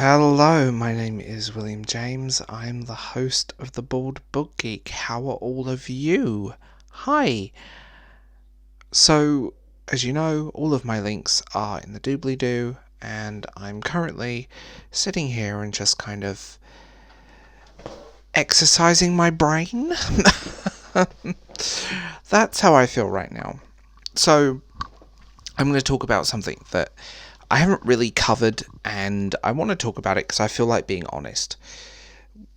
Hello, my name is William James. I'm the host of the Bald Book Geek. How are all of you? Hi. So, as you know, all of my links are in the doobly-doo, and I'm currently sitting here and just kind of exercising my brain. That's how I feel right now. So, I'm going to talk about something that I haven't really covered, and I want to talk about it because I feel like being honest.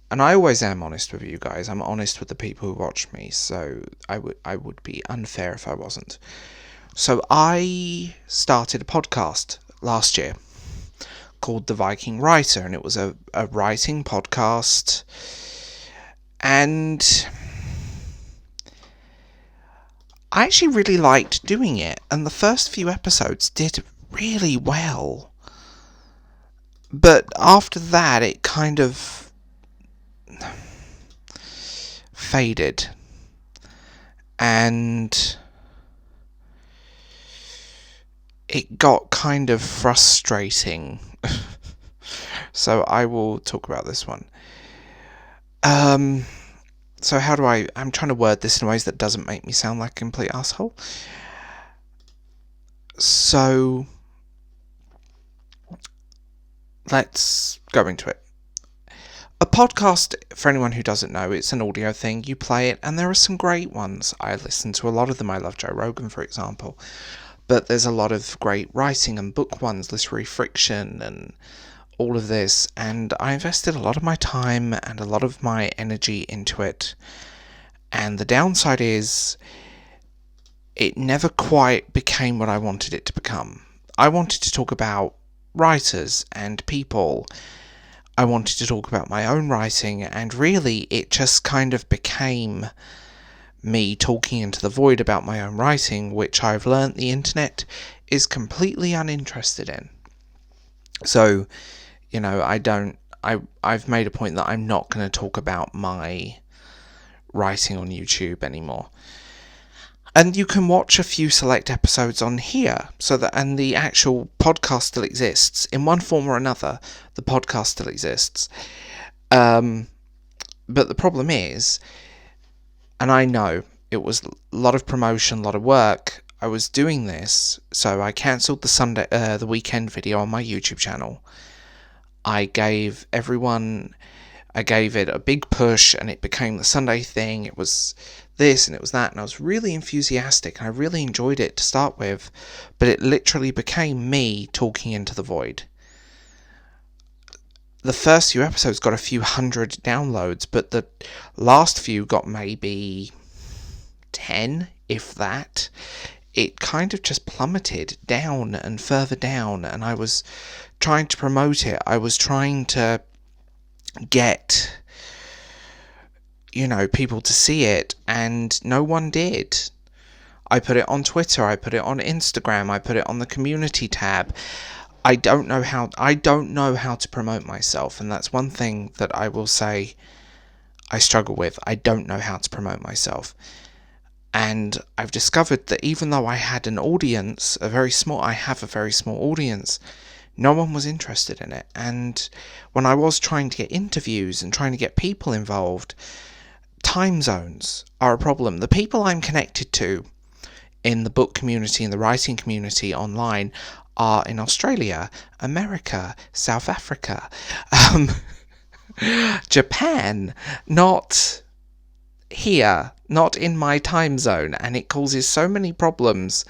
And I always am honest with you guys. I'm honest with the people who watch me, so I would be unfair if I wasn't. So I started a podcast last year called The Viking Writer, and it was a writing podcast. And I actually really liked doing it, and the first few episodes did really well. But after that, it kind of faded. And it got kind of frustrating. So I will talk about this one. So how do I'm trying to word this in ways that doesn't make me sound like a complete asshole. So let's go into it. A podcast, for anyone who doesn't know, it's an audio thing. You play it, and there are some great ones. I listen to a lot of them. I love Joe Rogan, for example. But there's a lot of great writing and book ones, literary fiction, and all of this. And I invested a lot of my time and a lot of my energy into it. And the downside is, it never quite became what I wanted it to become. I wanted to talk about writers and people. I wanted to talk about my own writing, and really it just kind of became me talking into the void about my own writing, which I've learnt the internet is completely uninterested in. So, I've made a point that I'm not going to talk about my writing on YouTube anymore. And you can watch a few select episodes on here, and the actual podcast still exists. In one form or another, the podcast still exists. But the problem is, and I know it was a lot of promotion, a lot of work. I was doing this, so I cancelled the weekend video on my YouTube channel. I gave it a big push, and it became the Sunday thing. It was this and it was that, and I was really enthusiastic, and I really enjoyed it to start with, but it literally became me talking into the void. The first few episodes got a few hundred downloads, but the last few got maybe 10, if that. It kind of just plummeted down and further down, and I was trying to promote it. I was trying to get, people to see it, and no one did. I put it on Twitter, I put it on Instagram, I put it on the community tab. I don't know how to promote myself, and that's one thing that I will say I struggle with. I don't know how to promote myself. And I've discovered that even though I had an audience, I have a very small audience, no one was interested in it. And when I was trying to get interviews and trying to get people involved, time zones are a problem. The people I'm connected to in the book community and the writing community online are in Australia, America, South Africa, Japan, not here, not in my time zone, and it causes so many problems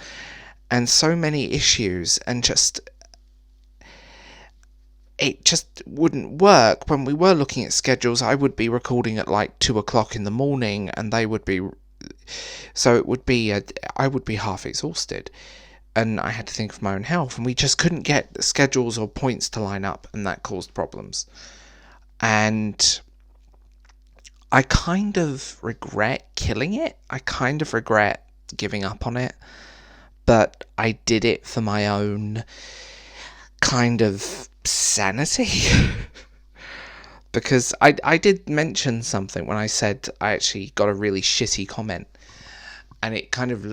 and so many issues, and it just wouldn't work. When we were looking at schedules, I would be recording at like 2 o'clock in the morning, and they would be, so it would be, I would be half exhausted, and I had to think of my own health, and we just couldn't get schedules or points to line up, and that caused problems. And I kind of regret killing it. I kind of regret giving up on it, but I did it for my own kind of sanity. Because I did mention something when I said I actually got a really shitty comment, and it kind of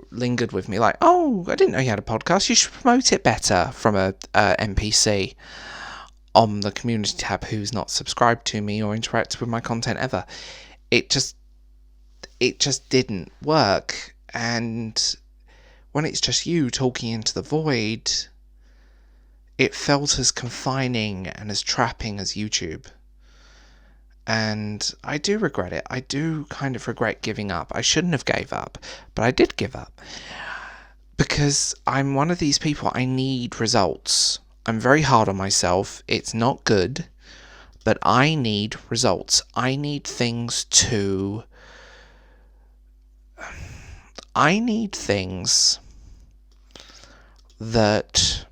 lingered with me, like, oh, I didn't know you had a podcast, you should promote it better, from a NPC. on the community tab who's not subscribed to me or interacted with my content ever. It just didn't work. And when it's just you talking into the void, it felt as confining and as trapping as YouTube. And I do regret it. I do kind of regret giving up. I shouldn't have gave up, but I did give up. Because I'm one of these people, I need results. I'm very hard on myself. It's not good, but I need results. I need things that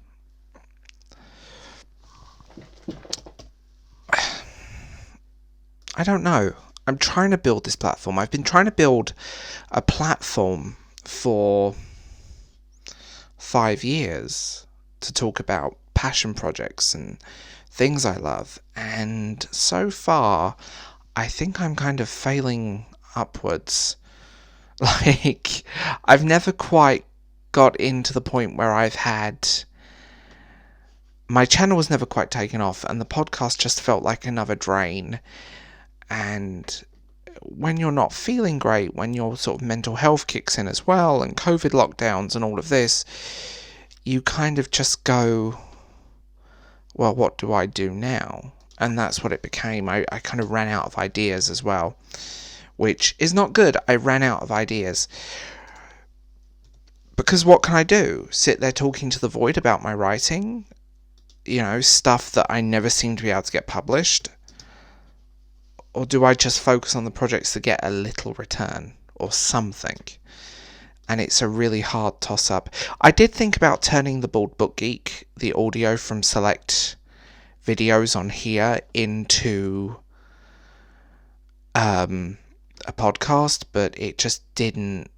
I don't know. I'm trying to build this platform. I've been trying to build a platform for 5 years to talk about passion projects and things I love. And so far, I think I'm kind of failing upwards. Like, I've never quite got into the point where my channel was never quite taken off, and the podcast just felt like another drain. And when you're not feeling great, when your sort of mental health kicks in as well, and COVID lockdowns and all of this, you kind of just go, well, what do I do now? And that's what it became. I kind of ran out of ideas as well, which is not good. I ran out of ideas. Because what can I do? Sit there talking to the void about my writing? Stuff that I never seem to be able to get published? Or do I just focus on the projects that get a little return or something? And it's a really hard toss-up. I did think about turning the Bald Book Geek, the audio from select videos on here, into a podcast, but it just didn't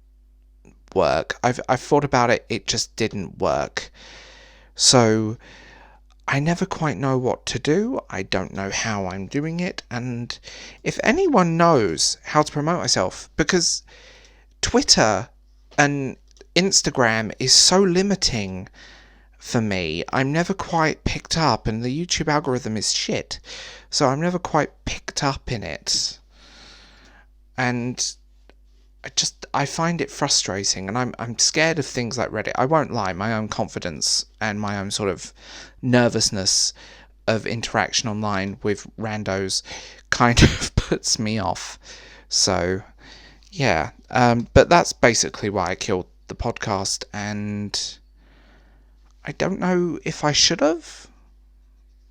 work. I've thought about it. It just didn't work. So I never quite know what to do. I don't know how I'm doing it. And if anyone knows how to promote myself, because Twitter and Instagram is so limiting for me, I'm never quite picked up, and the YouTube algorithm is shit. So I'm never quite picked up in it. And I find it frustrating, and I'm scared of things like Reddit. I won't lie, my own confidence and my own sort of nervousness of interaction online with randos kind of puts me off. So, yeah. But that's basically why I killed the podcast, and I don't know if I should have,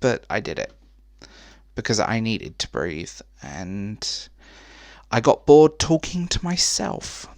but I did it. Because I needed to breathe, and I got bored talking to myself.